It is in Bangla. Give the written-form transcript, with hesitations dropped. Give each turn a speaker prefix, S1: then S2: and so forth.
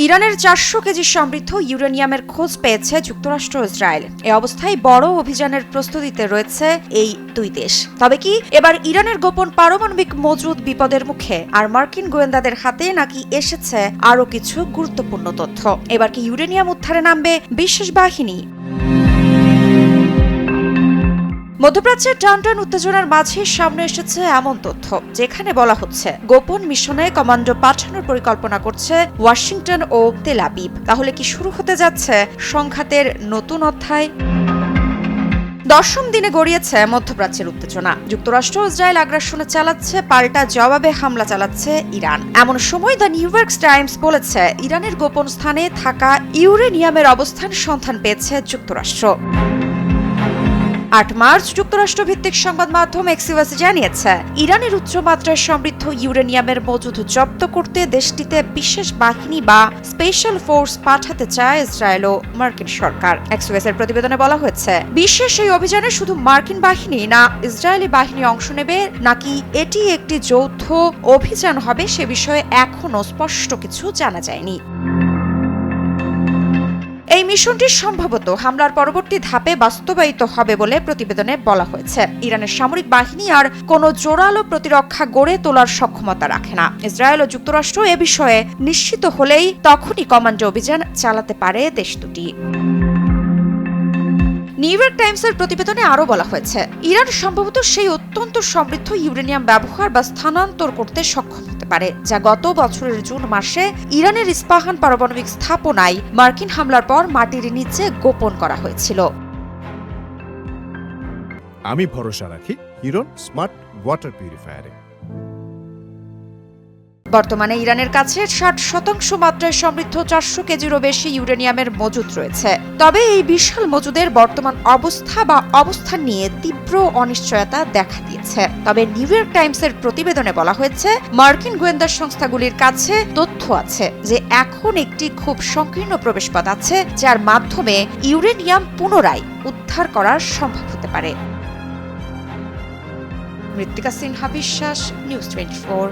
S1: ইরানের 400 কেজি সমৃদ্ধ ইউরেনিয়ামের খোঁজ পেয়েছে যুক্তরাষ্ট্র ও ইসরায়েল। এ অবস্থায় বড় অভিযানের প্রস্তুতিতে রয়েছে এই দুই দেশ। তবে কি এবার ইরানের গোপন পারমাণবিক মজুদ বিপদের মুখে, আর মার্কিন গোয়েন্দাদের হাতে নাকি এসেছে আরও কিছু গুরুত্বপূর্ণ তথ্য? এবার কি ইউরেনিয়াম উদ্ধারে নামবে বিশেষ বাহিনী? মধ্যপ্রাচ্যের টানটান উত্তেজনার মাঝে সামনে এসেছে এমন তথ্য যেখানে বলা হচ্ছে গোপন মিশনে কমান্ডো পাঠানোর পরিকল্পনা করছে ওয়াশিংটন ও তেল আবিব। তাহলে কি শুরু হতে যাচ্ছে সংঘাতের নতুন অধ্যায়? দশম দিনে গড়িয়েছে মধ্যপ্রাচ্যের উত্তেজনা। যুক্তরাষ্ট্র ইসরায়েল আগ্রাসনে চালাচ্ছে, পাল্টা জবাবে হামলা চালাচ্ছে ইরান। এমন সময় দ্য নিউ ইয়র্ক টাইমস বলেছে ইরানের গোপন স্থানে থাকা ইউরেনিয়ামের অবস্থান সন্ধান পেয়েছে যুক্তরাষ্ট্র। 8 মার্চ যুক্তরাষ্ট্রভিত্তিক সংবাদ মাধ্যম এক্সিওস জানিয়েছে ইরানের উচ্চমাত্রায় সমৃদ্ধ ইউরেনিয়ামের মজুদ জব্দ করতে দেশটিতে বিশেষ বাহিনী বা স্পেশাল ফোর্স পাঠাতে চায় ইসরায়েল ও মার্কিন সরকার। এক্সিওস এর প্রতিবেদনে বলা হয়েছে বিশেষ এই অভিযানে শুধু মার্কিন বাহিনী না ইসরায়েলি বাহিনী অংশ নেবে, নাকি এটি একটি যৌথ অভিযান হবে সে বিষয়ে এখনো স্পষ্ট কিছু জানা যায়নি। এই মিশনটি সম্ভবত হামলার পরবর্তী ধাপে বাস্তবায়িত হবে বলে প্রতিবেদনে বলা হয়েছে। ইরানের সামরিক বাহিনী আর কোনো জোরালো প্রতিরক্ষা গড়ে তোলার সক্ষমতা রাখে না। ইসরায়েল ও যুক্তরাষ্ট্র এ বিষয়ে নিশ্চিত হলেই তখনই কমান্ডো অভিযান চালাতে পারে দেশ দুটি। নিউ ইয়র্ক টাইমসের প্রতিবেদনে আরও বলা হয়েছে ইরান সম্ভবত সেই অত্যন্ত সমৃদ্ধ ইউরেনিয়াম ব্যবহার বা স্থানান্তর করতে সক্ষম হতে পারে যা গত বছরের জুন মাসে ইরানের ইস্পাহান পারমাণবিক স্থাপনায় মার্কিন হামলার পর মাটির নিচে গোপন করা হয়েছিল।
S2: আমি ভরসা রাখি হিরন স্মার্ট ওয়াটার পিউরিফায়ারে।
S1: বর্তমানে ইরানের কাছে 60% মাত্রায় সমৃদ্ধ 400 কেজিরও বেশি ইউরেনিয়ামের মজুদ রয়েছে। তবে এই বিশাল মজুদের বর্তমান অবস্থা বা অবস্থান নিয়ে তীব্র অনিশ্চয়তা দেখা দিয়েছে। তবে নিউ ইয়র্ক টাইমসের প্রতিবেদনে বলা হয়েছে মার্কিন গোয়েন্দা সংস্থাগুলির কাছে তথ্য আছে যে এখন একটি খুব সংকীর্ণ প্রবেশপথ আছে যার মাধ্যমে ইউরেনিয়াম পুনরায় উদ্ধার করা সম্ভব হতে পারে। মৃত্তিকা সিনহা বিশ্বাস, নিউজ 24।